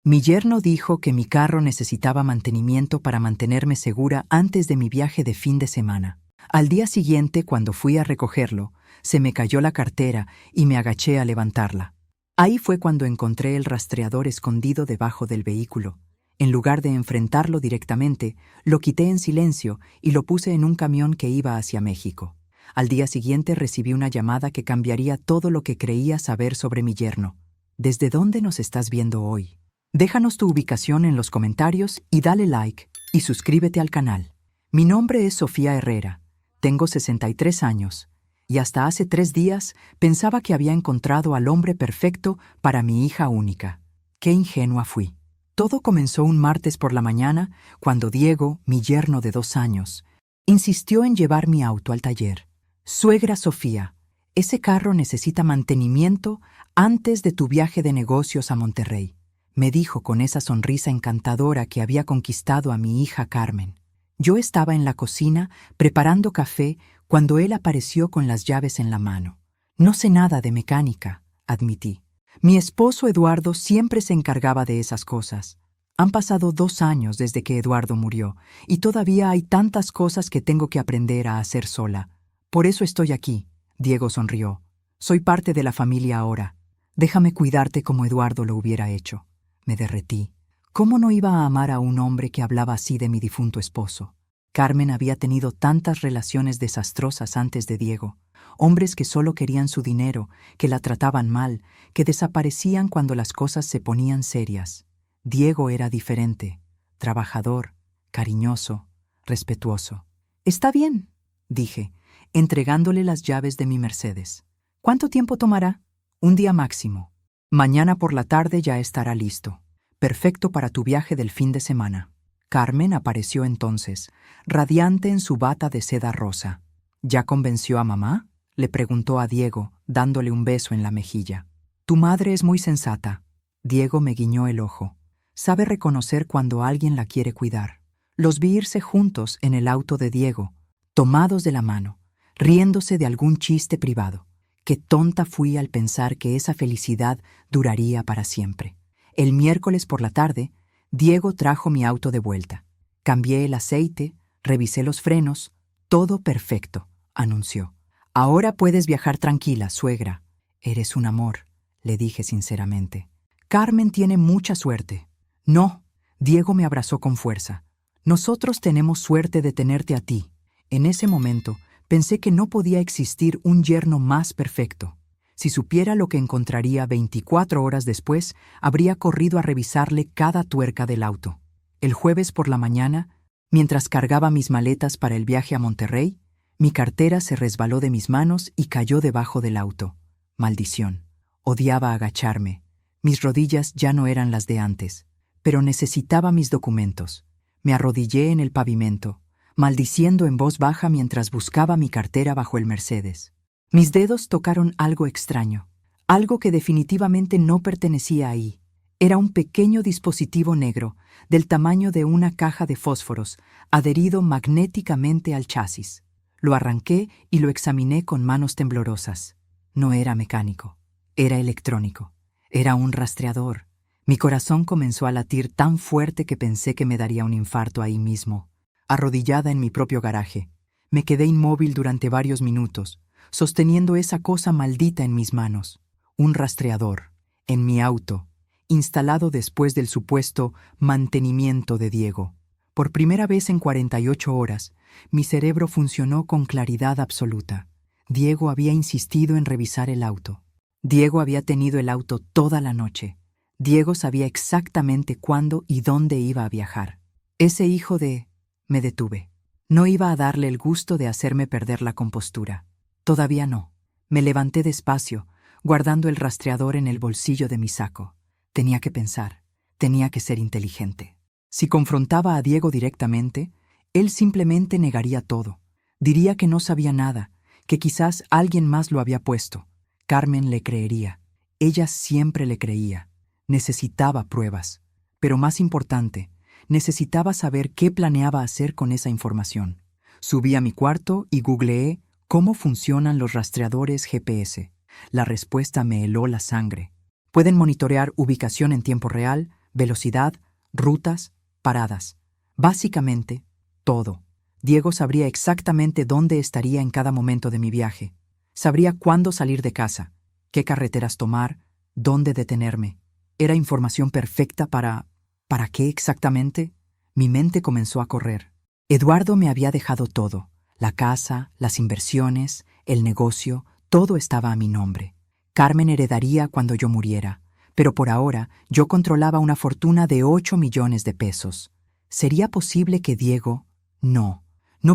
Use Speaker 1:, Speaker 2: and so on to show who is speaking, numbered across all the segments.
Speaker 1: Mi yerno dijo que mi carro necesitaba mantenimiento para mantenerme segura antes de mi viaje de fin de semana. Al día siguiente, cuando fui a recogerlo, se me cayó la cartera y me agaché a levantarla. Ahí fue cuando encontré el rastreador escondido debajo del vehículo. En lugar de enfrentarlo directamente, lo quité en silencio y lo puse en un camión que iba hacia México. Al día siguiente recibí una llamada que cambiaría todo lo que creía saber sobre mi yerno. ¿Desde dónde nos estás viendo hoy? Déjanos tu ubicación en los comentarios y dale like y suscríbete al canal. Mi nombre es Sofía Herrera, tengo 63 años y hasta hace 3 días pensaba que había encontrado al hombre perfecto para mi hija única. Qué ingenua fui. Todo comenzó un martes por la mañana cuando Diego, mi yerno de 2 años, insistió en llevar mi auto al taller. Suegra Sofía, ese carro necesita mantenimiento antes de tu viaje de negocios a Monterrey, me dijo con esa sonrisa encantadora que había conquistado a mi hija Carmen. Yo estaba en la cocina preparando café cuando él apareció con las llaves en la mano. No sé nada de mecánica, admití. Mi esposo Eduardo siempre se encargaba de esas cosas. Han pasado 2 años desde que Eduardo murió y todavía hay tantas cosas que tengo que aprender a hacer sola. Por eso estoy aquí, Diego sonrió. Soy parte de la familia ahora. Déjame cuidarte como Eduardo lo hubiera hecho. Me derretí. ¿Cómo no iba a amar a un hombre que hablaba así de mi difunto esposo? Carmen había tenido tantas relaciones desastrosas antes de Diego. Hombres que solo querían su dinero, que la trataban mal, que desaparecían cuando las cosas se ponían serias. Diego era diferente, trabajador, cariñoso, respetuoso. Está bien, dije, entregándole las llaves de mi Mercedes. ¿Cuánto tiempo tomará? 1 día máximo. Mañana por la tarde ya estará listo. Perfecto para tu viaje del fin de semana. Carmen apareció entonces, radiante en su bata de seda rosa. ¿Ya convenció a mamá?, le preguntó a Diego, dándole un beso en la mejilla. Tu madre es muy sensata. Diego me guiñó el ojo. Sabe reconocer cuando alguien la quiere cuidar. Los vi irse juntos en el auto de Diego, tomados de la mano, riéndose de algún chiste privado. Qué tonta fui al pensar que esa felicidad duraría para siempre. El miércoles por la tarde, Diego trajo mi auto de vuelta. Cambié el aceite, revisé los frenos, todo perfecto, anunció. Ahora puedes viajar tranquila, suegra. Eres un amor, le dije sinceramente. Carmen tiene mucha suerte. No, Diego me abrazó con fuerza. Nosotros tenemos suerte de tenerte a ti. En ese momento, pensé que no podía existir un yerno más perfecto. Si supiera lo que encontraría 24 horas después, habría corrido a revisarle cada tuerca del auto. El jueves por la mañana, mientras cargaba mis maletas para el viaje a Monterrey, mi cartera se resbaló de mis manos y cayó debajo del auto. Maldición. Odiaba agacharme. Mis rodillas ya no eran las de antes, pero necesitaba mis documentos. Me arrodillé en el pavimento, maldiciendo en voz baja mientras buscaba mi cartera bajo el Mercedes. Mis dedos tocaron algo extraño, algo que definitivamente no pertenecía ahí. Era un pequeño dispositivo negro, del tamaño de una caja de fósforos, adherido magnéticamente al chasis. Lo arranqué y lo examiné con manos temblorosas. No era mecánico, era electrónico. Era un rastreador. Mi corazón comenzó a latir tan fuerte que pensé que me daría un infarto ahí mismo. Arrodillada en mi propio garaje, me quedé inmóvil durante varios minutos, sosteniendo esa cosa maldita en mis manos. Un rastreador, en mi auto, instalado después del supuesto mantenimiento de Diego. Por primera vez en 48 horas, mi cerebro funcionó con claridad absoluta. Diego había insistido en revisar el auto. Diego había tenido el auto toda la noche. Diego sabía exactamente cuándo y dónde iba a viajar. Ese hijo de... Me detuve. No iba a darle el gusto de hacerme perder la compostura. Todavía no. Me levanté despacio, guardando el rastreador en el bolsillo de mi saco. Tenía que pensar. Tenía que ser inteligente. Si confrontaba a Diego directamente, él simplemente negaría todo. Diría que no sabía nada, que quizás alguien más lo había puesto. Carmen le creería. Ella siempre le creía. Necesitaba pruebas. Pero más importante, necesitaba saber qué planeaba hacer con esa información. Subí a mi cuarto y googleé cómo funcionan los rastreadores GPS. La respuesta me heló la sangre. Pueden monitorear ubicación en tiempo real, velocidad, rutas, paradas. Básicamente, todo. Diego sabría exactamente dónde estaría en cada momento de mi viaje. Sabría cuándo salir de casa, qué carreteras tomar, dónde detenerme. Era información perfecta para... ¿Para qué exactamente? Mi mente comenzó a correr. Eduardo me había dejado todo. La casa, las inversiones, el negocio, todo estaba a mi nombre. Carmen heredaría cuando yo muriera, pero por ahora yo controlaba una fortuna de 8 millones de pesos. ¿Sería posible que Diego? No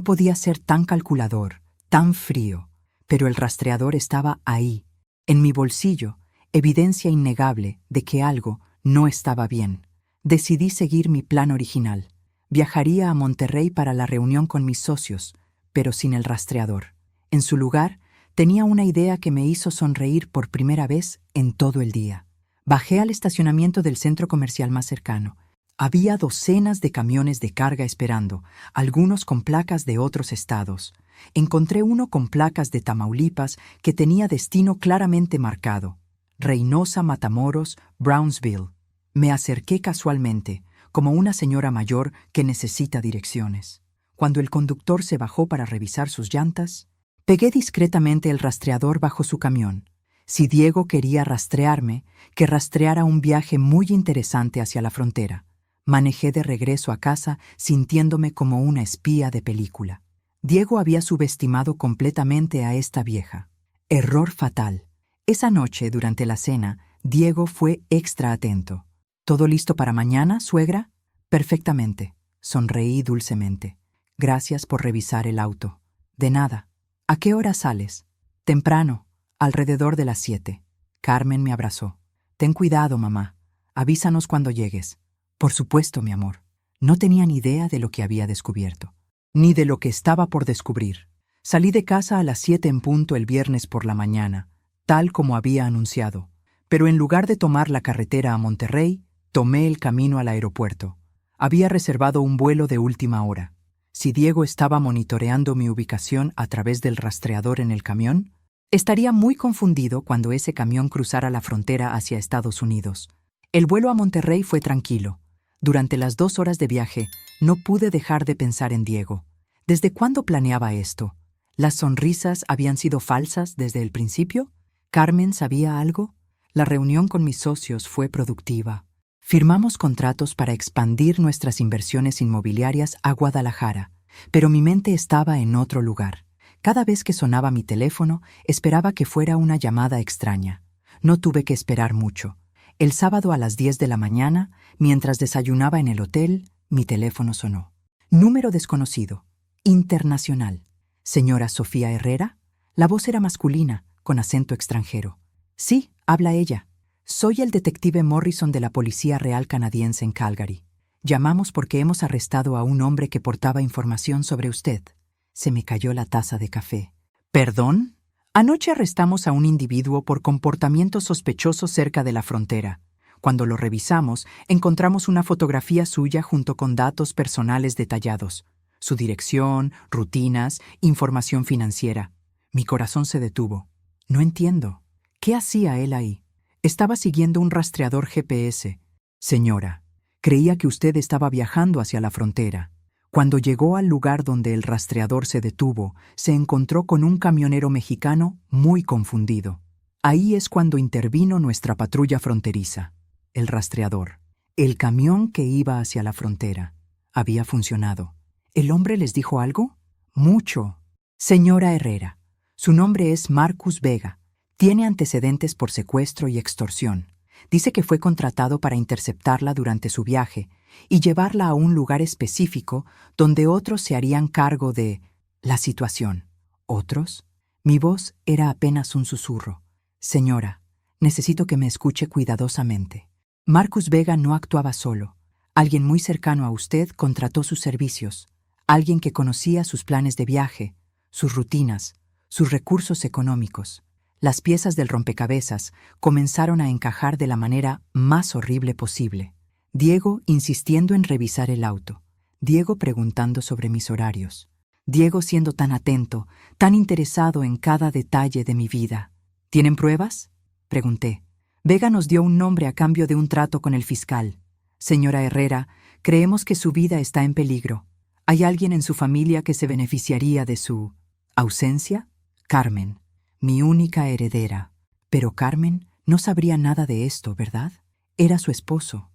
Speaker 1: podía ser tan calculador, tan frío, pero el rastreador estaba ahí, en mi bolsillo, evidencia innegable de que algo no estaba bien. Decidí seguir mi plan original. Viajaría a Monterrey para la reunión con mis socios, pero sin el rastreador. En su lugar, tenía una idea que me hizo sonreír por primera vez en todo el día. Bajé al estacionamiento del centro comercial más cercano. Había docenas de camiones de carga esperando, algunos con placas de otros estados. Encontré uno con placas de Tamaulipas que tenía destino claramente marcado: Reynosa, Matamoros, Brownsville. Me acerqué casualmente, como una señora mayor que necesita direcciones. Cuando el conductor se bajó para revisar sus llantas, pegué discretamente el rastreador bajo su camión. Si Diego quería rastrearme, que rastreara un viaje muy interesante hacia la frontera. Manejé de regreso a casa sintiéndome como una espía de película. Diego había subestimado completamente a esta vieja. Error fatal. Esa noche, durante la cena, Diego fue extra atento. ¿Todo listo para mañana, suegra? Perfectamente. Sonreí dulcemente. Gracias por revisar el auto. De nada. ¿A qué hora sales? Temprano, alrededor de las 7. Carmen me abrazó. Ten cuidado, mamá. Avísanos cuando llegues. Por supuesto, mi amor. No tenía ni idea de lo que había descubierto, ni de lo que estaba por descubrir. Salí de casa a las 7 en punto el viernes por la mañana, tal como había anunciado. Pero en lugar de tomar la carretera a Monterrey, tomé el camino al aeropuerto. Había reservado un vuelo de última hora. Si Diego estaba monitoreando mi ubicación a través del rastreador en el camión, estaría muy confundido cuando ese camión cruzara la frontera hacia Estados Unidos. El vuelo a Monterrey fue tranquilo. Durante las 2 horas de viaje, no pude dejar de pensar en Diego. ¿Desde cuándo planeaba esto? ¿Las sonrisas habían sido falsas desde el principio? ¿Carmen sabía algo? La reunión con mis socios fue productiva. Firmamos contratos para expandir nuestras inversiones inmobiliarias a Guadalajara, pero mi mente estaba en otro lugar. Cada vez que sonaba mi teléfono, esperaba que fuera una llamada extraña. No tuve que esperar mucho. El sábado a las 10 de la mañana, mientras desayunaba en el hotel, mi teléfono sonó. Número desconocido. Internacional. ¿Señora Sofía Herrera? La voz era masculina, con acento extranjero. Sí, habla ella. Soy el detective Morrison de la Policía Real Canadiense en Calgary. Llamamos porque hemos arrestado a un hombre que portaba información sobre usted. Se me cayó la taza de café. ¿Perdón? Anoche arrestamos a un individuo por comportamiento sospechoso cerca de la frontera. Cuando lo revisamos, encontramos una fotografía suya junto con datos personales detallados. Su dirección, rutinas, información financiera. Mi corazón se detuvo. No entiendo. ¿Qué hacía él ahí? Estaba siguiendo un rastreador GPS. Señora, creía que usted estaba viajando hacia la frontera. Cuando llegó al lugar donde el rastreador se detuvo, se encontró con un camionero mexicano muy confundido. Ahí es cuando intervino nuestra patrulla fronteriza. El rastreador, el camión que iba hacia la frontera, había funcionado. ¿El hombre les dijo algo? Mucho. Señora Herrera, su nombre es Marcus Vega. Tiene antecedentes por secuestro y extorsión. Dice que fue contratado para interceptarla durante su viaje y llevarla a un lugar específico donde otros se harían cargo de la situación. ¿Otros? Mi voz era apenas un susurro. Señora, necesito que me escuche cuidadosamente. Marcus Vega no actuaba solo. Alguien muy cercano a usted contrató sus servicios. Alguien que conocía sus planes de viaje, sus rutinas, sus recursos económicos. Las piezas del rompecabezas comenzaron a encajar de la manera más horrible posible. Diego insistiendo en revisar el auto. Diego preguntando sobre mis horarios. Diego siendo tan atento, tan interesado en cada detalle de mi vida. ¿Tienen pruebas?, pregunté. Vega nos dio un nombre a cambio de un trato con el fiscal. Señora Herrera, creemos que su vida está en peligro. ¿Hay alguien en su familia que se beneficiaría de su ausencia? Carmen, mi única heredera. Pero Carmen no sabría nada de esto, ¿verdad? Era su esposo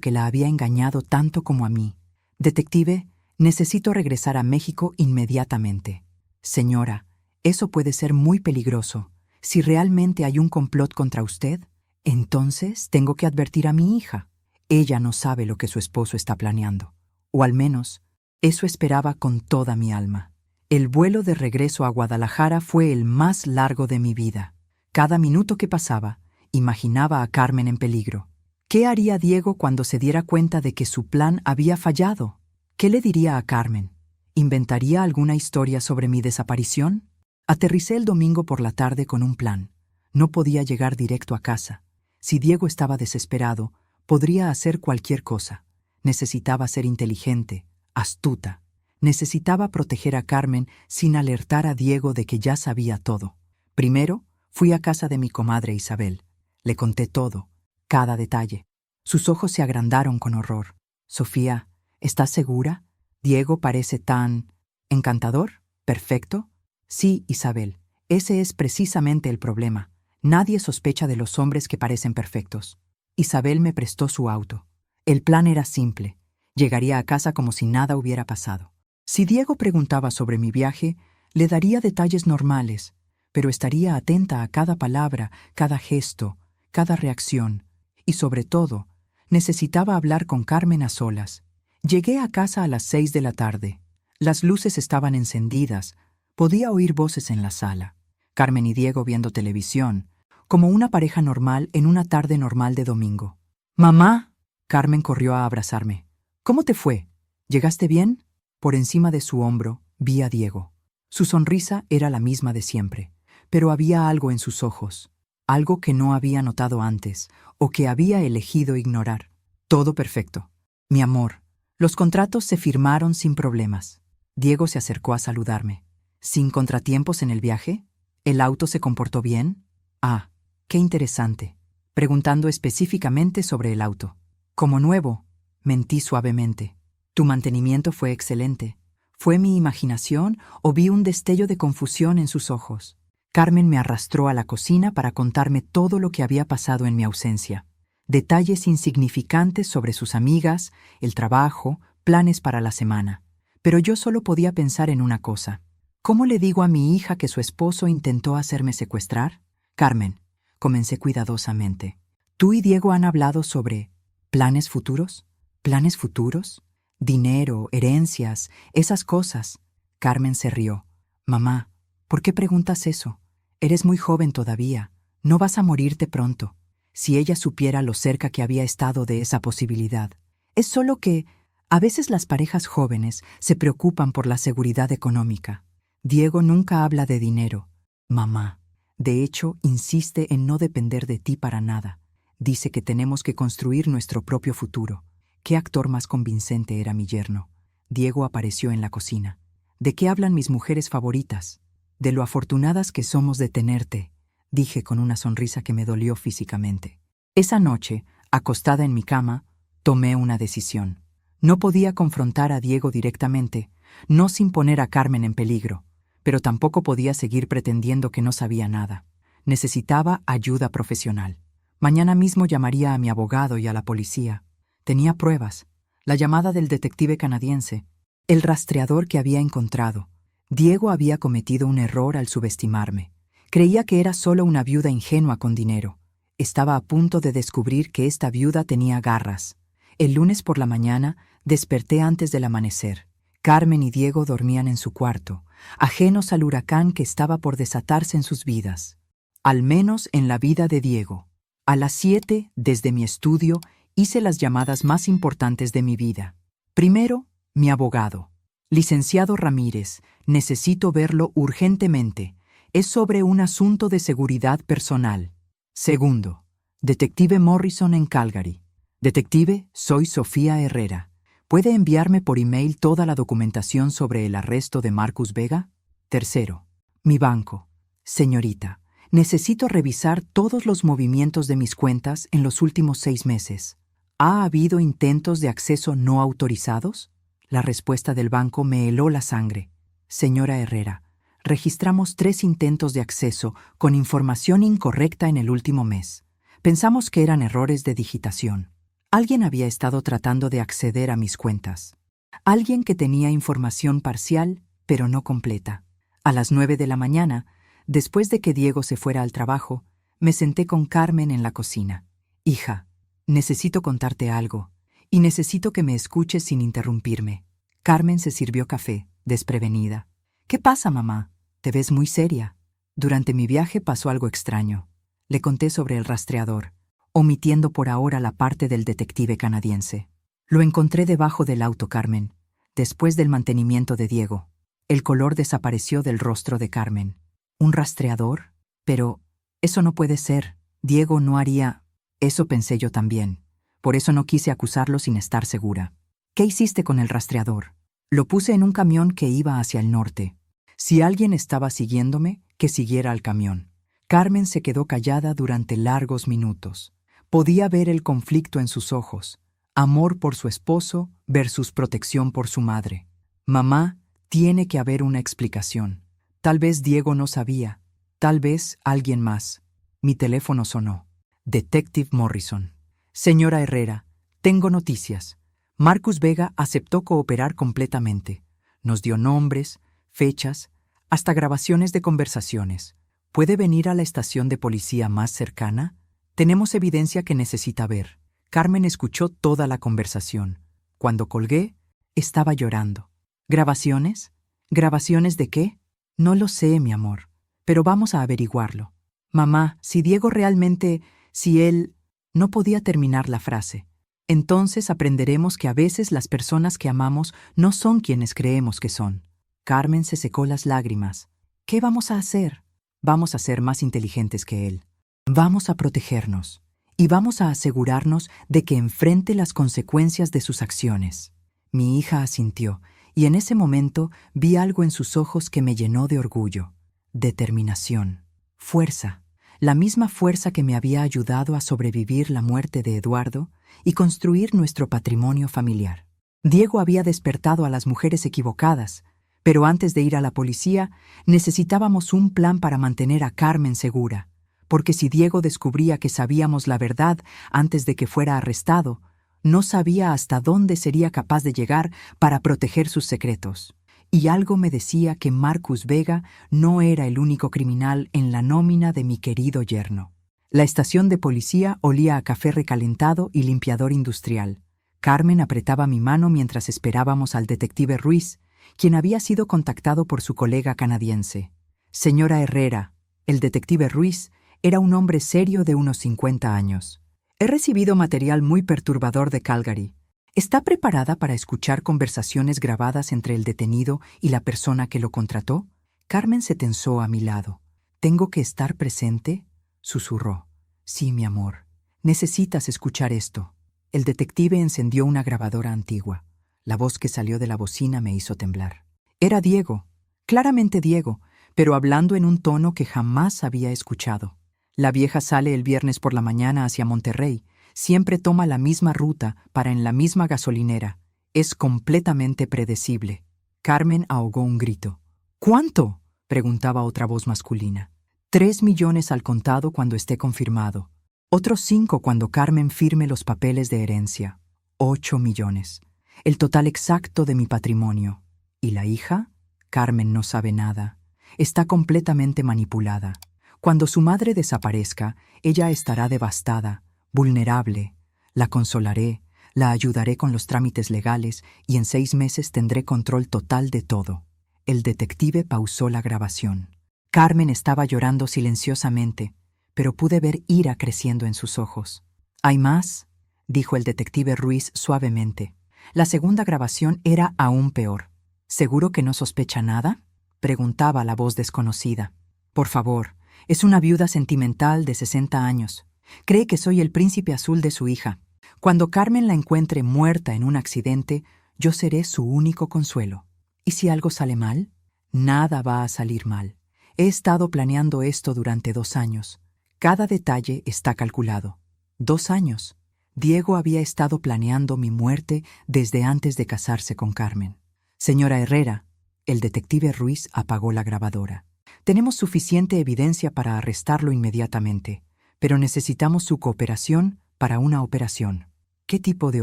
Speaker 1: que la había engañado tanto como a mí. Detective, necesito regresar a México inmediatamente. Señora, eso puede ser muy peligroso. Si realmente hay un complot contra usted, entonces tengo que advertir a mi hija. Ella no sabe lo que su esposo está planeando. O al menos, eso esperaba con toda mi alma. El vuelo de regreso a Guadalajara fue el más largo de mi vida. Cada minuto que pasaba, imaginaba a Carmen en peligro. ¿Qué haría Diego cuando se diera cuenta de que su plan había fallado? ¿Qué le diría a Carmen? ¿Inventaría alguna historia sobre mi desaparición? Aterricé el domingo por la tarde con un plan. No podía llegar directo a casa. Si Diego estaba desesperado, podría hacer cualquier cosa. Necesitaba ser inteligente, astuta. Necesitaba proteger a Carmen sin alertar a Diego de que ya sabía todo. Primero, fui a casa de mi comadre Isabel. Le conté todo, cada detalle. Sus ojos se agrandaron con horror. Sofía, ¿estás segura? ¿Diego parece tan encantador? ¿Perfecto? Sí, Isabel, ese es precisamente el problema. Nadie sospecha de los hombres que parecen perfectos. Isabel me prestó su auto. El plan era simple. Llegaría a casa como si nada hubiera pasado. Si Diego preguntaba sobre mi viaje, le daría detalles normales, pero estaría atenta a cada palabra, cada gesto, cada reacción. Y sobre todo, necesitaba hablar con Carmen a solas. Llegué a casa a las 6 de la tarde. Las luces estaban encendidas. Podía oír voces en la sala. Carmen y Diego viendo televisión, como una pareja normal en una tarde normal de domingo. «¡Mamá!». Carmen corrió a abrazarme. «¿Cómo te fue? ¿Llegaste bien?». Por encima de su hombro vi a Diego. Su sonrisa era la misma de siempre, pero había algo en sus ojos, algo que no había notado antes o que había elegido ignorar. Todo perfecto. Mi amor, los contratos se firmaron sin problemas. Diego se acercó a saludarme. ¿Sin contratiempos en el viaje? ¿El auto se comportó bien? Ah, qué interesante. Preguntando específicamente sobre el auto. Como nuevo, mentí suavemente. Tu mantenimiento fue excelente. ¿Fue mi imaginación o vi un destello de confusión en sus ojos? Carmen me arrastró a la cocina para contarme todo lo que había pasado en mi ausencia. Detalles insignificantes sobre sus amigas, el trabajo, planes para la semana. Pero yo solo podía pensar en una cosa. ¿Cómo le digo a mi hija que su esposo intentó hacerme secuestrar? Carmen, comencé cuidadosamente. ¿Tú y Diego han hablado sobre planes futuros? ¿Planes futuros? Dinero, herencias, esas cosas. Carmen se rió. Mamá, ¿por qué preguntas eso? Eres muy joven todavía. No vas a morirte pronto. Si ella supiera lo cerca que había estado de esa posibilidad. Es solo que, a veces las parejas jóvenes se preocupan por la seguridad económica. Diego nunca habla de dinero. Mamá, de hecho, insiste en no depender de ti para nada. Dice que tenemos que construir nuestro propio futuro. ¿Qué actor más convincente era mi yerno? Diego apareció en la cocina. ¿De qué hablan mis mujeres favoritas? De lo afortunadas que somos de tenerte, dije con una sonrisa que me dolió físicamente. Esa noche, acostada en mi cama, tomé una decisión. No podía confrontar a Diego directamente, no sin poner a Carmen en peligro, pero tampoco podía seguir pretendiendo que no sabía nada. Necesitaba ayuda profesional. Mañana mismo llamaría a mi abogado y a la policía. Tenía pruebas, la llamada del detective canadiense, el rastreador que había encontrado. Diego había cometido un error al subestimarme. Creía que era solo una viuda ingenua con dinero. Estaba a punto de descubrir que esta viuda tenía garras. El lunes por la mañana desperté antes del amanecer. Carmen y Diego dormían en su cuarto, ajenos al huracán que estaba por desatarse en sus vidas. Al menos en la vida de Diego. A las 7, desde mi estudio, hice las llamadas más importantes de mi vida. Primero, mi abogado. Licenciado Ramírez, necesito verlo urgentemente. Es sobre un asunto de seguridad personal. Segundo, detective Morrison en Calgary. Detective, soy Sofía Herrera. ¿Puede enviarme por email toda la documentación sobre el arresto de Marcus Vega? Tercero, mi banco. Señorita, necesito revisar todos los movimientos de mis cuentas en los últimos 6 meses. ¿Ha habido intentos de acceso no autorizados? La respuesta del banco me heló la sangre. Señora Herrera, registramos 3 intentos de acceso con información incorrecta en el último mes. Pensamos que eran errores de digitación. Alguien había estado tratando de acceder a mis cuentas. Alguien que tenía información parcial, pero no completa. A las 9 de la mañana, después de que Diego se fuera al trabajo, me senté con Carmen en la cocina. Hija, necesito contarte algo, y necesito que me escuches sin interrumpirme. Carmen se sirvió café, desprevenida. ¿Qué pasa, mamá? Te ves muy seria. Durante mi viaje pasó algo extraño. Le conté sobre el rastreador, omitiendo por ahora la parte del detective canadiense. Lo encontré debajo del auto, Carmen, después del mantenimiento de Diego. El color desapareció del rostro de Carmen. ¿Un rastreador? Pero eso no puede ser. Diego no haría... Eso pensé yo también. Por eso no quise acusarlo sin estar segura. ¿Qué hiciste con el rastreador? Lo puse en un camión que iba hacia el norte. Si alguien estaba siguiéndome, que siguiera al camión. Carmen se quedó callada durante largos minutos. Podía ver el conflicto en sus ojos. Amor por su esposo versus protección por su madre. Mamá, tiene que haber una explicación. Tal vez Diego no sabía. Tal vez alguien más. Mi teléfono sonó. Detective Morrison. Señora Herrera, tengo noticias. Marcus Vega aceptó cooperar completamente. Nos dio nombres, fechas, hasta grabaciones de conversaciones. ¿Puede venir a la estación de policía más cercana? Tenemos evidencia que necesita ver. Carmen escuchó toda la conversación. Cuando colgué, estaba llorando. ¿Grabaciones? ¿Grabaciones de qué? No lo sé, mi amor, pero vamos a averiguarlo. Mamá, si Diego realmente... si él... No podía terminar la frase. Entonces aprenderemos que a veces las personas que amamos no son quienes creemos que son. Carmen se secó las lágrimas. ¿Qué vamos a hacer? Vamos a ser más inteligentes que él. Vamos a protegernos. Y vamos a asegurarnos de que enfrente las consecuencias de sus acciones. Mi hija asintió, y en ese momento vi algo en sus ojos que me llenó de orgullo. Determinación. Fuerza. La misma fuerza que me había ayudado a sobrevivir la muerte de Eduardo y construir nuestro patrimonio familiar. Diego había despertado a las mujeres equivocadas, pero antes de ir a la policía necesitábamos un plan para mantener a Carmen segura, porque si Diego descubría que sabíamos la verdad antes de que fuera arrestado, no sabía hasta dónde sería capaz de llegar para proteger sus secretos. Y algo me decía que Marcus Vega no era el único criminal en la nómina de mi querido yerno. La estación de policía olía a café recalentado y limpiador industrial. Carmen apretaba mi mano mientras esperábamos al detective Ruiz, quien había sido contactado por su colega canadiense. Señora Herrera, el detective Ruiz era un hombre serio de unos 50 años. He recibido material muy perturbador de Calgary. ¿Está preparada para escuchar conversaciones grabadas entre el detenido y la persona que lo contrató? Carmen se tensó a mi lado. ¿Tengo que estar presente?, susurró. Sí, mi amor. Necesitas escuchar esto. El detective encendió una grabadora antigua. La voz que salió de la bocina me hizo temblar. Era Diego, claramente Diego, pero hablando en un tono que jamás había escuchado. La vieja sale el viernes por la mañana hacia Monterrey. Siempre toma la misma ruta para en la misma gasolinera. Es completamente predecible. Carmen ahogó un grito. ¿Cuánto?, preguntaba otra voz masculina. 3 millones al contado cuando esté confirmado. Otros 5 cuando Carmen firme los papeles de herencia. 8 millones. El total exacto de mi patrimonio. ¿Y la hija? Carmen no sabe nada. Está completamente manipulada. Cuando su madre desaparezca, ella estará devastada, vulnerable. La consolaré, la ayudaré con los trámites legales y en 6 meses tendré control total de todo. El detective pausó la grabación. Carmen estaba llorando silenciosamente, pero pude ver ira creciendo en sus ojos. ¿Hay más?, dijo el detective Ruiz suavemente. La segunda grabación era aún peor. ¿Seguro que no sospecha nada?, preguntaba la voz desconocida. Por favor, es una viuda sentimental de 60 años. Cree que soy el príncipe azul de su hija. Cuando Carmen la encuentre muerta en un accidente, yo seré su único consuelo. ¿Y si algo sale mal? Nada va a salir mal. He estado planeando esto durante 2 años. Cada detalle está calculado. 2 años. Diego había estado planeando mi muerte desde antes de casarse con Carmen. Señora Herrera, el detective Ruiz apagó la grabadora. Tenemos suficiente evidencia para arrestarlo inmediatamente, pero necesitamos su cooperación para una operación. ¿Qué tipo de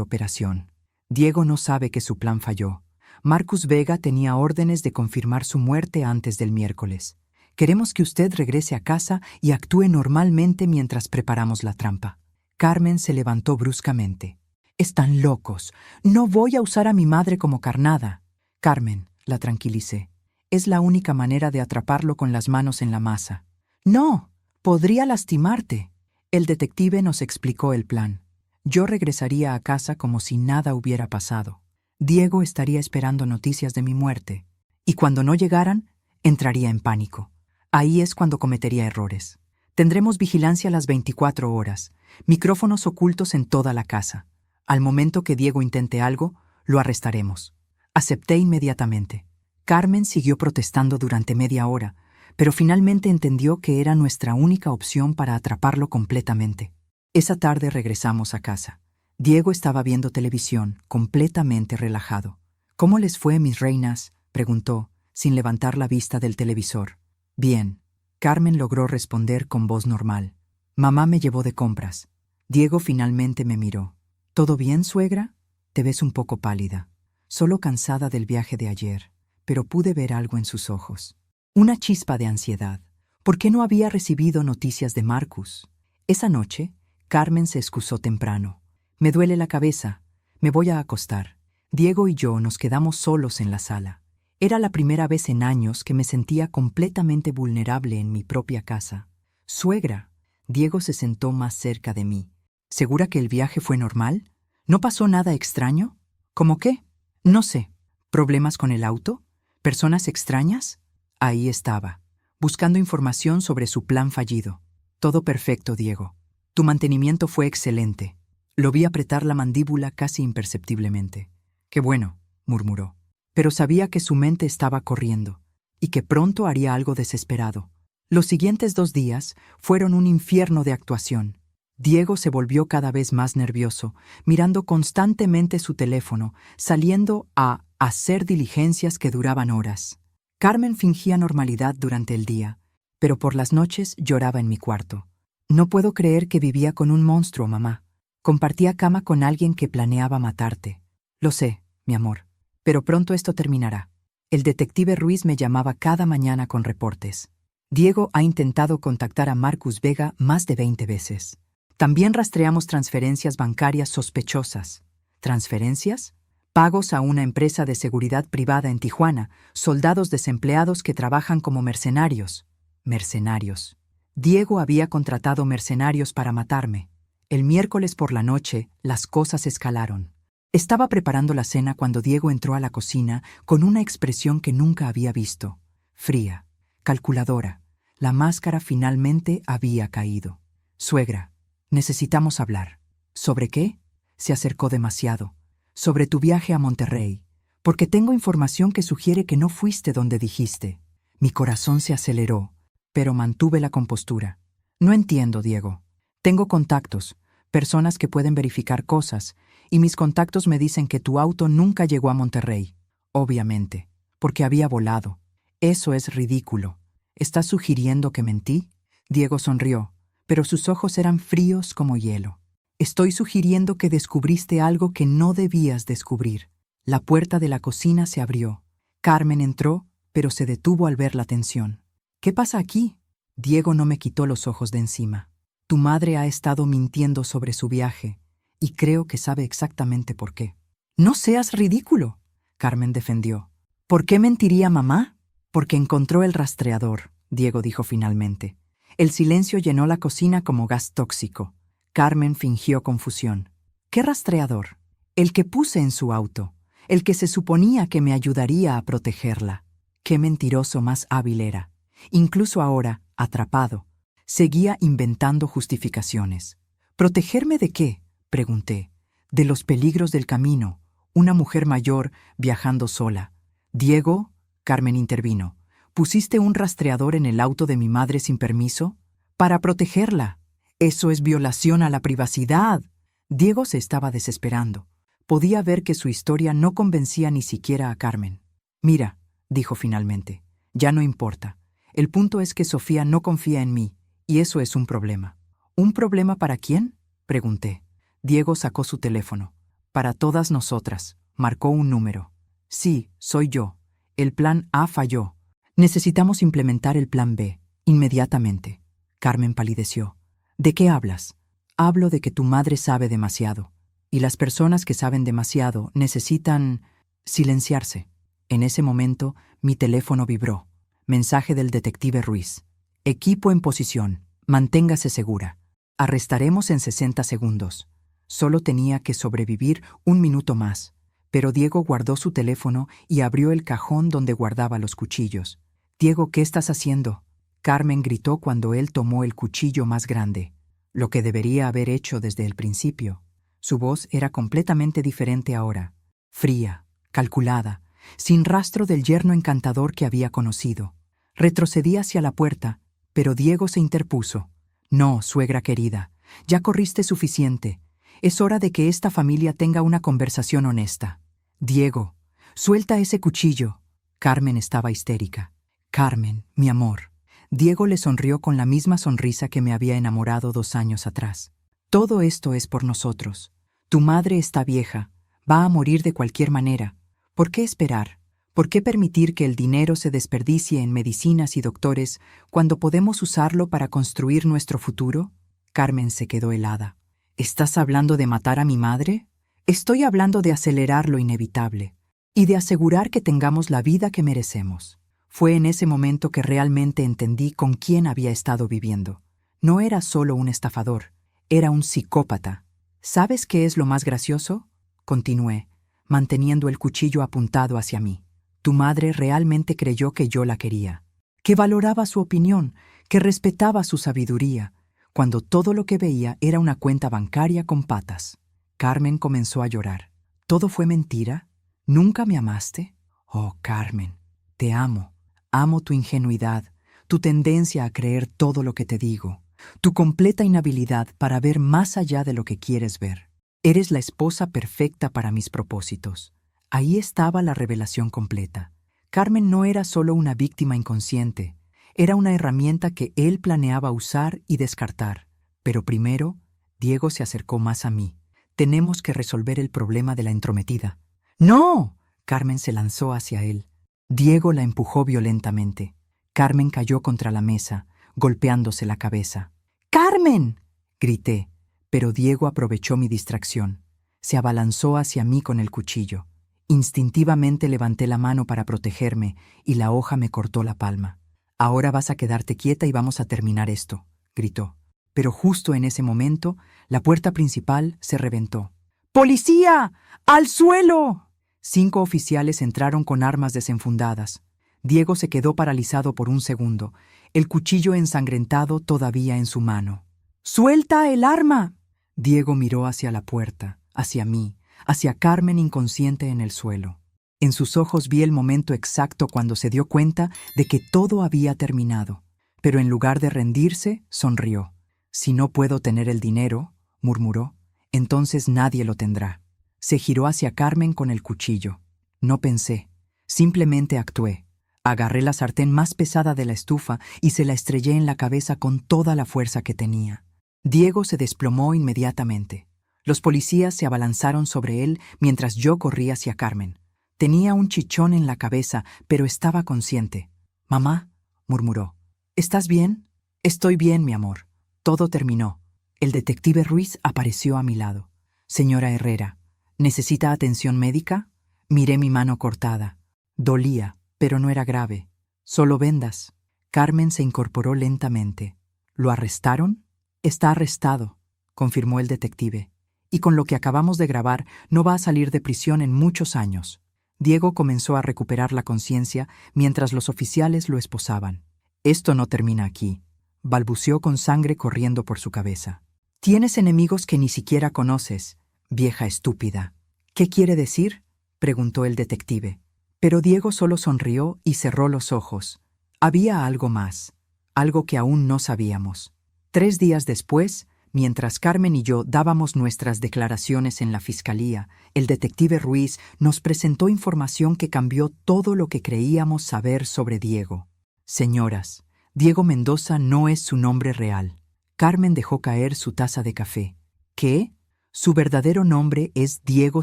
Speaker 1: operación? Diego no sabe que su plan falló. Marcus Vega tenía órdenes de confirmar su muerte antes del miércoles. Queremos que usted regrese a casa y actúe normalmente mientras preparamos la trampa. Carmen se levantó bruscamente. Están locos. No voy a usar a mi madre como carnada. Carmen, la tranquilicé. Es la única manera de atraparlo con las manos en la masa. No, podría lastimarte. El detective nos explicó el plan. Yo regresaría a casa como si nada hubiera pasado. Diego estaría esperando noticias de mi muerte, y cuando no llegaran, entraría en pánico. Ahí es cuando cometería errores. Tendremos vigilancia las 24 horas, micrófonos ocultos en toda la casa. Al momento que Diego intente algo, lo arrestaremos. Acepté inmediatamente. Carmen siguió protestando durante media hora, pero finalmente entendió que era nuestra única opción para atraparlo completamente. Esa tarde regresamos a casa. Diego estaba viendo televisión, completamente relajado. ¿Cómo les fue, mis reinas?, preguntó, sin levantar la vista del televisor. Bien. Carmen logró responder con voz normal. Mamá me llevó de compras. Diego finalmente me miró. ¿Todo bien, suegra? Te ves un poco pálida. Solo cansada del viaje de ayer, pero pude ver algo en sus ojos. Una chispa de ansiedad. ¿Por qué no había recibido noticias de Marcus? Esa noche, Carmen se excusó temprano. Me duele la cabeza. Me voy a acostar. Diego y yo nos quedamos solos en la sala. Era la primera vez en años que me sentía completamente vulnerable en mi propia casa. Suegra. Diego se sentó más cerca de mí. ¿Segura que el viaje fue normal? ¿No pasó nada extraño? ¿Cómo qué? No sé. ¿Problemas con el auto? ¿Personas extrañas? Ahí estaba, buscando información sobre su plan fallido. Todo perfecto, Diego. Tu mantenimiento fue excelente. Lo vi apretar la mandíbula casi imperceptiblemente. Qué bueno, murmuró. Pero sabía que su mente estaba corriendo, y que pronto haría algo desesperado. Los siguientes 2 días fueron un infierno de actuación. Diego se volvió cada vez más nervioso, mirando constantemente su teléfono, saliendo a hacer diligencias que duraban horas. Carmen fingía normalidad durante el día, pero por las noches lloraba en mi cuarto. No puedo creer que vivía con un monstruo, mamá. Compartía cama con alguien que planeaba matarte. Lo sé, mi amor, pero pronto esto terminará. El detective Ruiz me llamaba cada mañana con reportes. Diego ha intentado contactar a Marcus Vega más de 20 veces. También rastreamos transferencias bancarias sospechosas. ¿Transferencias? Pagos a una empresa de seguridad privada en Tijuana, soldados desempleados que trabajan como mercenarios. Mercenarios. Diego había contratado mercenarios para matarme. El miércoles por la noche, las cosas escalaron. Estaba preparando la cena cuando Diego entró a la cocina con una expresión que nunca había visto. Fría, calculadora. La máscara finalmente había caído. Suegra, necesitamos hablar. ¿Sobre qué? Se acercó demasiado. Sobre tu viaje a Monterrey, porque tengo información que sugiere que no fuiste donde dijiste. Mi corazón se aceleró, pero mantuve la compostura. No entiendo, Diego. Tengo contactos, personas que pueden verificar cosas, y mis contactos me dicen que tu auto nunca llegó a Monterrey. Obviamente, porque había volado. Eso es ridículo. ¿Estás sugiriendo que mentí? Diego sonrió, pero sus ojos eran fríos como hielo. Estoy sugiriendo que descubriste algo que no debías descubrir. La puerta de la cocina se abrió. Carmen entró, pero se detuvo al ver la tensión. ¿Qué pasa aquí? Diego no me quitó los ojos de encima. Tu madre ha estado mintiendo sobre su viaje, y creo que sabe exactamente por qué. No seas ridículo, Carmen defendió. ¿Por qué mentiría mamá? Porque encontró el rastreador, Diego dijo finalmente. El silencio llenó la cocina como gas tóxico. Carmen fingió confusión. ¿Qué rastreador? El que puse en su auto, el que se suponía que me ayudaría a protegerla. Qué mentiroso más hábil era. Incluso ahora, atrapado, seguía inventando justificaciones. ¿Protegerme de qué?, pregunté. De los peligros del camino, una mujer mayor viajando sola. Diego, Carmen intervino, ¿pusiste un rastreador en el auto de mi madre sin permiso? Para protegerla. Eso es violación a la privacidad. Diego se estaba desesperando. Podía ver que su historia no convencía ni siquiera a Carmen. Mira, dijo finalmente, ya no importa. El punto es que Sofía no confía en mí, y eso es un problema. ¿Un problema para quién?, pregunté. Diego sacó su teléfono. Para todas nosotras. Marcó un número. Sí, soy yo. El plan A falló. Necesitamos implementar el plan B, inmediatamente. Carmen palideció. ¿De qué hablas? Hablo de que tu madre sabe demasiado, y las personas que saben demasiado necesitan silenciarse. En ese momento, mi teléfono vibró. Mensaje del detective Ruiz. Equipo en posición. Manténgase segura. Arrestaremos en 60 segundos. Solo tenía que sobrevivir un minuto más, pero Diego guardó su teléfono y abrió el cajón donde guardaba los cuchillos. Diego, ¿qué estás haciendo?, Carmen gritó cuando él tomó el cuchillo más grande, lo que debería haber hecho desde el principio. Su voz era completamente diferente ahora, fría, calculada, sin rastro del yerno encantador que había conocido. Retrocedí hacia la puerta, pero Diego se interpuso. No, suegra querida, ya corriste suficiente. Es hora de que esta familia tenga una conversación honesta. Diego, suelta ese cuchillo. Carmen estaba histérica. Carmen, mi amor. Diego le sonrió con la misma sonrisa que me había enamorado 2 años atrás. Todo esto es por nosotros. Tu madre está vieja, va a morir de cualquier manera. ¿Por qué esperar? ¿Por qué permitir que el dinero se desperdicie en medicinas y doctores cuando podemos usarlo para construir nuestro futuro? Carmen se quedó helada. ¿Estás hablando de matar a mi madre? Estoy hablando de acelerar lo inevitable y de asegurar que tengamos la vida que merecemos. Fue en ese momento que realmente entendí con quién había estado viviendo. No era solo un estafador, era un psicópata. ¿Sabes qué es lo más gracioso?, continué, manteniendo el cuchillo apuntado hacia mí. Tu madre realmente creyó que yo la quería, que valoraba su opinión, que respetaba su sabiduría, cuando todo lo que veía era una cuenta bancaria con patas. Carmen comenzó a llorar. ¿Todo fue mentira? ¿Nunca me amaste? Oh, Carmen, te amo. Amo tu ingenuidad, tu tendencia a creer todo lo que te digo, tu completa inhabilidad para ver más allá de lo que quieres ver. Eres la esposa perfecta para mis propósitos. Ahí estaba la revelación completa. Carmen no era solo una víctima inconsciente, era una herramienta que él planeaba usar y descartar. Pero primero, Diego se acercó más a mí. Tenemos que resolver el problema de la entrometida. ¡No! Carmen se lanzó hacia él. Diego la empujó violentamente. Carmen cayó contra la mesa, golpeándose la cabeza. ¡Carmen!, grité, pero Diego aprovechó mi distracción. Se abalanzó hacia mí con el cuchillo. Instintivamente levanté la mano para protegerme y la hoja me cortó la palma. Ahora vas a quedarte quieta y vamos a terminar esto, gritó. Pero justo en ese momento, la puerta principal se reventó. ¡Policía! ¡Al suelo! 5 oficiales entraron con armas desenfundadas. Diego se quedó paralizado por un segundo, el cuchillo ensangrentado todavía en su mano. ¡Suelta el arma! Diego miró hacia la puerta, hacia mí, hacia Carmen inconsciente en el suelo. En sus ojos vi el momento exacto cuando se dio cuenta de que todo había terminado. Pero en lugar de rendirse, sonrió. Si no puedo tener el dinero, murmuró, entonces nadie lo tendrá. Se giró hacia Carmen con el cuchillo. No pensé, simplemente actué. Agarré la sartén más pesada de la estufa y se la estrellé en la cabeza con toda la fuerza que tenía. Diego se desplomó inmediatamente. Los policías se abalanzaron sobre él mientras yo corría hacia Carmen. Tenía un chichón en la cabeza, pero estaba consciente. «Mamá», murmuró, «¿estás bien?» «Estoy bien, mi amor. Todo terminó». El detective Ruiz apareció a mi lado. «Señora Herrera, ¿necesita atención médica?» Miré mi mano cortada. Dolía, pero no era grave. Solo vendas. Carmen se incorporó lentamente. ¿Lo arrestaron? Está arrestado, confirmó el detective. Y con lo que acabamos de grabar, no va a salir de prisión en muchos años. Diego comenzó a recuperar la conciencia mientras los oficiales lo esposaban. Esto no termina aquí, balbuceó con sangre corriendo por su cabeza. Tienes enemigos que ni siquiera conoces, vieja estúpida. ¿Qué quiere decir?, preguntó el detective. Pero Diego solo sonrió y cerró los ojos. Había algo más, algo que aún no sabíamos. 3 días después, Mientras Carmen y yo dábamos nuestras declaraciones en la fiscalía, el detective Ruiz nos presentó información que cambió todo lo que creíamos saber sobre Diego. Señoras, Diego Mendoza no es su nombre real. Carmen dejó caer su taza de café. ¿Qué? Su verdadero nombre es Diego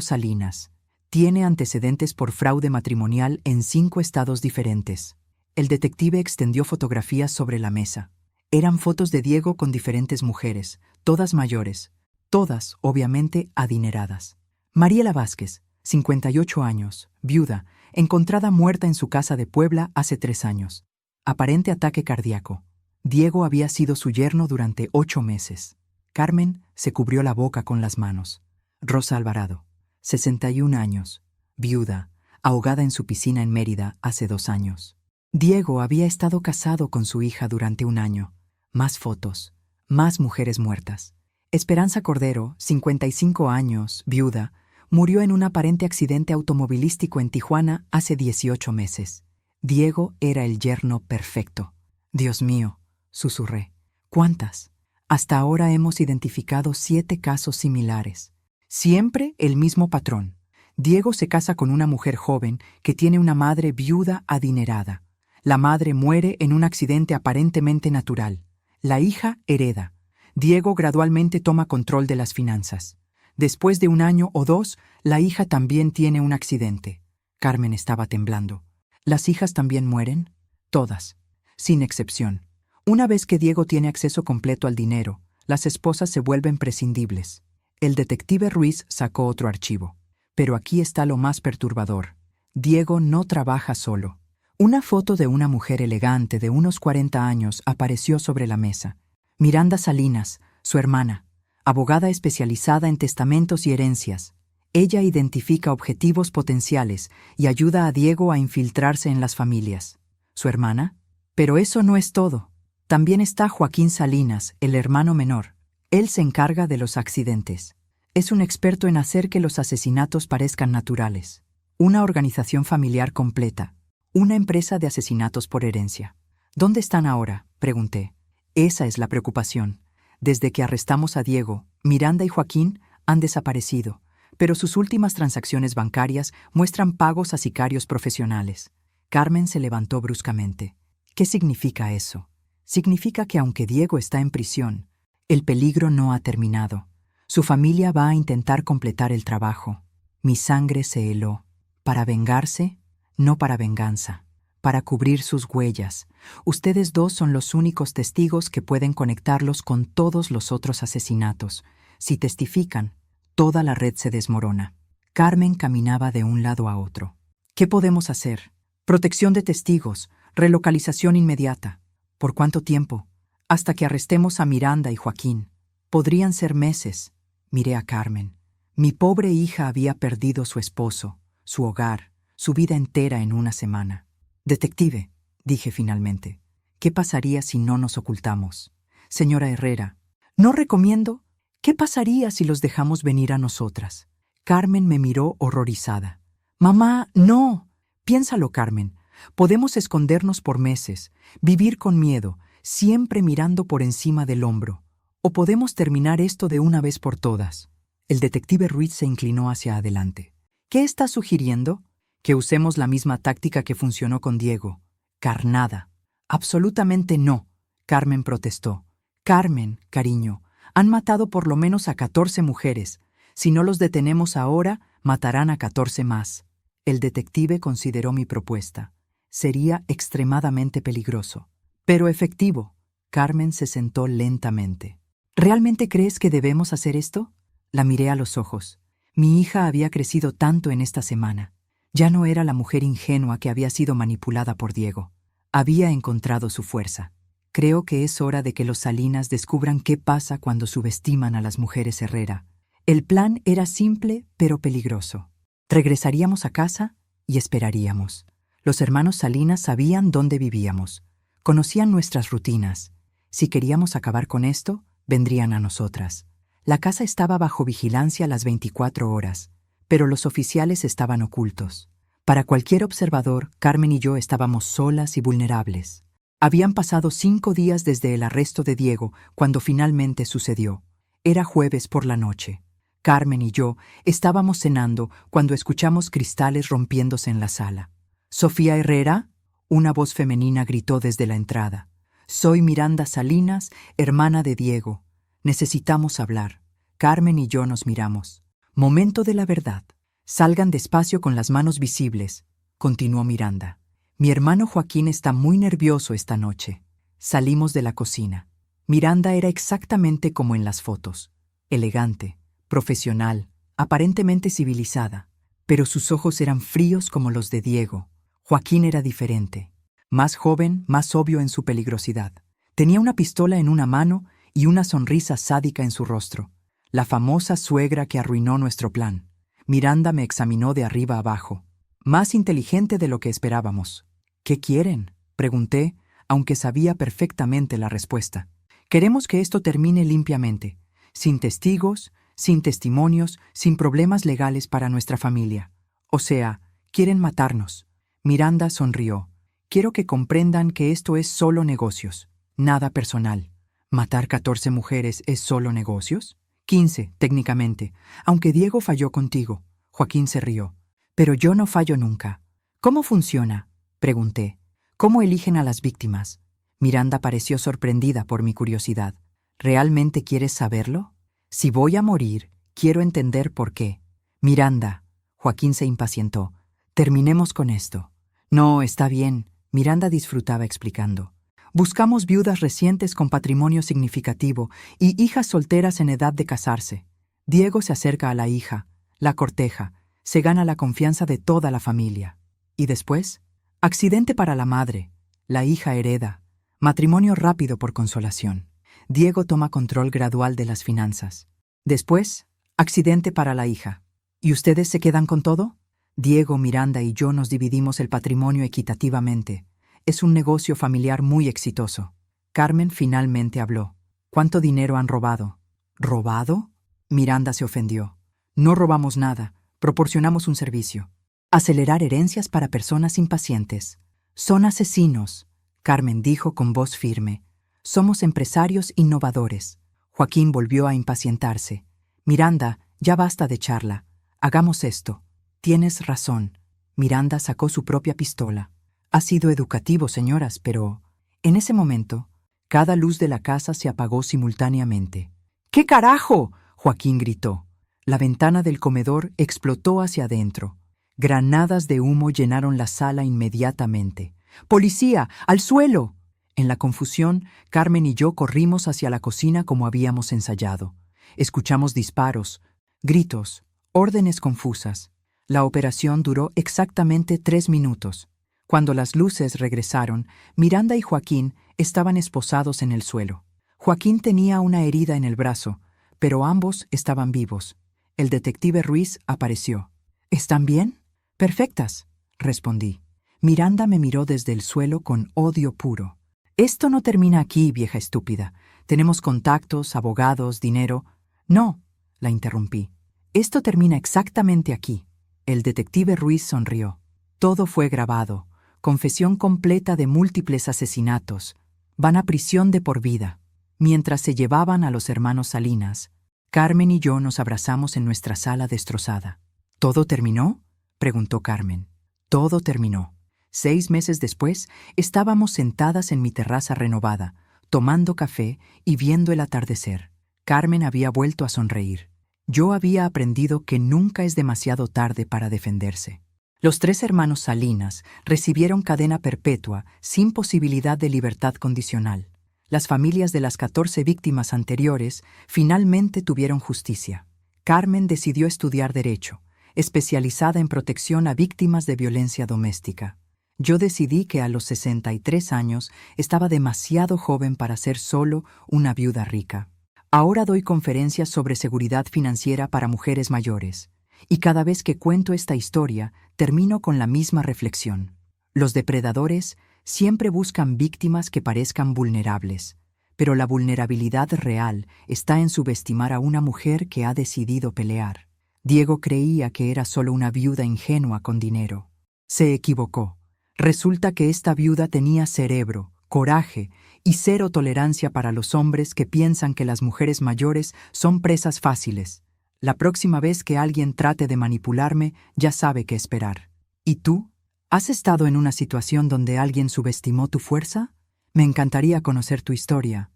Speaker 1: Salinas. Tiene antecedentes por fraude matrimonial en 5 estados diferentes. El detective extendió fotografías sobre la mesa. Eran fotos de Diego con diferentes mujeres, todas mayores, todas, obviamente, adineradas. Mariela Vázquez, 58 años, viuda, encontrada muerta en su casa de Puebla hace 3 años. Aparente ataque cardíaco. Diego había sido su yerno durante 8 meses. Carmen se cubrió la boca con las manos. Rosa Alvarado, 61 años, viuda, ahogada en su piscina en Mérida hace 2 años. Diego había estado casado con su hija durante 1 año. Más fotos, más mujeres muertas. Esperanza Cordero, 55 años, viuda, murió en un aparente accidente automovilístico en Tijuana hace 18 meses. Diego era el yerno perfecto. Dios mío, susurré. ¿Cuántas? Hasta ahora hemos identificado 7 casos similares. Siempre el mismo patrón. Diego se casa con una mujer joven que tiene una madre viuda adinerada. La madre muere en un accidente aparentemente natural. La hija hereda. Diego gradualmente toma control de las finanzas. Después de 1 año o 2, la hija también tiene un accidente. Carmen estaba temblando. ¿Las hijas también mueren? Todas, sin excepción. Una vez que Diego tiene acceso completo al dinero, las esposas se vuelven prescindibles. El detective Ruiz sacó otro archivo. Pero aquí está lo más perturbador. Diego no trabaja solo. Una foto de una mujer elegante de unos 40 años apareció sobre la mesa. Miranda Salinas, su hermana, abogada especializada en testamentos y herencias. Ella identifica objetivos potenciales y ayuda a Diego a infiltrarse en las familias. ¿Su hermana? Pero eso no es todo. También está Joaquín Salinas, el hermano menor. Él se encarga de los accidentes. Es un experto en hacer que los asesinatos parezcan naturales. Una organización familiar completa. Una empresa de asesinatos por herencia. ¿Dónde están ahora?, pregunté. Esa es la preocupación. Desde que arrestamos a Diego, Miranda y Joaquín han desaparecido, pero sus últimas transacciones bancarias muestran pagos a sicarios profesionales. Carmen se levantó bruscamente. ¿Qué significa eso? Significa que aunque Diego está en prisión, el peligro no ha terminado. Su familia va a intentar completar el trabajo. Mi sangre se heló. Para vengarse, no para venganza. Para cubrir sus huellas. Ustedes dos son los únicos testigos que pueden conectarlos con todos los otros asesinatos. Si testifican, toda la red se desmorona. Carmen caminaba de un lado a otro. ¿Qué podemos hacer? Protección de testigos, relocalización inmediata. ¿Por cuánto tiempo? Hasta que arrestemos a Miranda y Joaquín. Podrían ser meses. Miré a Carmen. Mi pobre hija había perdido su esposo, su hogar, su vida entera en 1 semana. Detective, dije finalmente, ¿qué pasaría si no nos ocultamos? Señora Herrera, no recomiendo. ¿Qué pasaría si los dejamos venir a nosotras? Carmen me miró horrorizada. Mamá, no. Piénsalo, Carmen. Podemos escondernos por meses, vivir con miedo, siempre mirando por encima del hombro. O podemos terminar esto de una vez por todas. El detective Ruiz se inclinó hacia adelante. ¿Qué está sugiriendo? Que usemos la misma táctica que funcionó con Diego. Carnada. Absolutamente no, Carmen protestó. Carmen, cariño, han matado por lo menos a 14 mujeres. Si no los detenemos ahora, matarán a 14 más. El detective consideró mi propuesta. Sería extremadamente peligroso. Pero efectivo. Carmen se sentó lentamente. ¿Realmente crees que debemos hacer esto? La miré a los ojos. Mi hija había crecido tanto en esta semana. Ya no era la mujer ingenua que había sido manipulada por Diego. Había encontrado su fuerza. Creo que es hora de que los Salinas descubran qué pasa cuando subestiman a las mujeres Herrera. El plan era simple, pero peligroso. Regresaríamos a casa y esperaríamos. Los hermanos Salinas sabían dónde vivíamos. Conocían nuestras rutinas. Si queríamos acabar con esto, vendrían a nosotras. La casa estaba bajo vigilancia las 24 horas, pero los oficiales estaban ocultos. Para cualquier observador, Carmen y yo estábamos solas y vulnerables. Habían pasado 5 días desde el arresto de Diego, cuando finalmente sucedió. Era jueves por la noche. Carmen y yo estábamos cenando cuando escuchamos cristales rompiéndose en la sala. «¿Sofía Herrera?», una voz femenina gritó desde la entrada. «Soy Miranda Salinas, hermana de Diego. Necesitamos hablar». Carmen y yo nos miramos. «Momento de la verdad. Salgan despacio con las manos visibles», continuó Miranda. «Mi hermano Joaquín está muy nervioso esta noche». Salimos de la cocina. Miranda era exactamente como en las fotos. Elegante, profesional, aparentemente civilizada. Pero sus ojos eran fríos como los de Diego. Joaquín era diferente. Más joven, más obvio en su peligrosidad. Tenía una pistola en una mano y una sonrisa sádica en su rostro. La famosa suegra que arruinó nuestro plan. Miranda me examinó de arriba abajo. Más inteligente de lo que esperábamos. «¿Qué quieren?», pregunté, aunque sabía perfectamente la respuesta. «Queremos que esto termine limpiamente, sin testigos, sin testimonios, sin problemas legales para nuestra familia. O sea, quieren matarnos». Miranda sonrió. «Quiero que comprendan que esto es solo negocios, nada personal». «¿Matar 14 mujeres es solo negocios?». 15, técnicamente, aunque Diego falló contigo». Joaquín se rió. «Pero yo no fallo nunca». «¿Cómo funciona?», pregunté. «¿Cómo eligen a las víctimas?». Miranda pareció sorprendida por mi curiosidad. «¿Realmente quieres saberlo? Si voy a morir, quiero entender por qué». «Miranda», Joaquín se impacientó, «terminemos con esto». «No, está bien», Miranda disfrutaba explicando. «Buscamos viudas recientes con patrimonio significativo y hijas solteras en edad de casarse. Diego se acerca a la hija, la corteja, se gana la confianza de toda la familia. ¿Y después? Accidente para la madre, la hija hereda, matrimonio rápido por consolación. Diego toma control gradual de las finanzas. Después, accidente para la hija. ¿Y ustedes se quedan con todo?». Diego, Miranda y yo nos dividimos el patrimonio equitativamente. Es un negocio familiar muy exitoso. Carmen finalmente habló. «¿Cuánto dinero han robado?». «¿Robado?». Miranda se ofendió. «No robamos nada, proporcionamos un servicio. Acelerar herencias para personas impacientes». «Son asesinos», Carmen dijo con voz firme. «Somos empresarios innovadores». Joaquín volvió a impacientarse. «Miranda, ya basta de charla. Hagamos esto». «Tienes razón». Miranda sacó su propia pistola. «Ha sido educativo, señoras, pero...». En ese momento, cada luz de la casa se apagó simultáneamente. «¿Qué carajo?», Joaquín gritó. La ventana del comedor explotó hacia adentro. Granadas de humo llenaron la sala inmediatamente. «¡Policía! ¡Al suelo!». En la confusión, Carmen y yo corrimos hacia la cocina como habíamos ensayado. Escuchamos disparos, gritos, órdenes confusas. La operación duró exactamente 3 minutos. Cuando las luces regresaron, Miranda y Joaquín estaban esposados en el suelo. Joaquín tenía una herida en el brazo, pero ambos estaban vivos. El detective Ruiz apareció. «¿Están bien?». «Perfectas», respondí. Miranda me miró desde el suelo con odio puro. «Esto no termina aquí, vieja estúpida. Tenemos contactos, abogados, dinero». «No», la interrumpí. «Esto termina exactamente aquí». El detective Ruiz sonrió. «Todo fue grabado. Confesión completa de múltiples asesinatos. Van a prisión de por vida». Mientras se llevaban a los hermanos Salinas, Carmen y yo nos abrazamos en nuestra sala destrozada. «¿Todo terminó?», preguntó Carmen. «Todo terminó». 6 meses después, estábamos sentadas en mi terraza renovada, tomando café y viendo el atardecer. Carmen había vuelto a sonreír. Yo había aprendido que nunca es demasiado tarde para defenderse. Los 3 hermanos Salinas recibieron cadena perpetua sin posibilidad de libertad condicional. Las familias de las 14 víctimas anteriores finalmente tuvieron justicia. Carmen decidió estudiar Derecho, especializada en protección a víctimas de violencia doméstica. Yo decidí que a los 63 años estaba demasiado joven para ser solo una viuda rica. Ahora doy conferencias sobre seguridad financiera para mujeres mayores, y cada vez que cuento esta historia, termino con la misma reflexión. Los depredadores siempre buscan víctimas que parezcan vulnerables, pero la vulnerabilidad real está en subestimar a una mujer que ha decidido pelear. Diego creía que era solo una viuda ingenua con dinero. Se equivocó. Resulta que esta viuda tenía cerebro, coraje Y cero tolerancia para los hombres que piensan que las mujeres mayores son presas fáciles. La próxima vez que alguien trate de manipularme, ya sabe qué esperar. ¿Y tú? ¿Has estado en una situación donde alguien subestimó tu fuerza? Me encantaría conocer tu historia.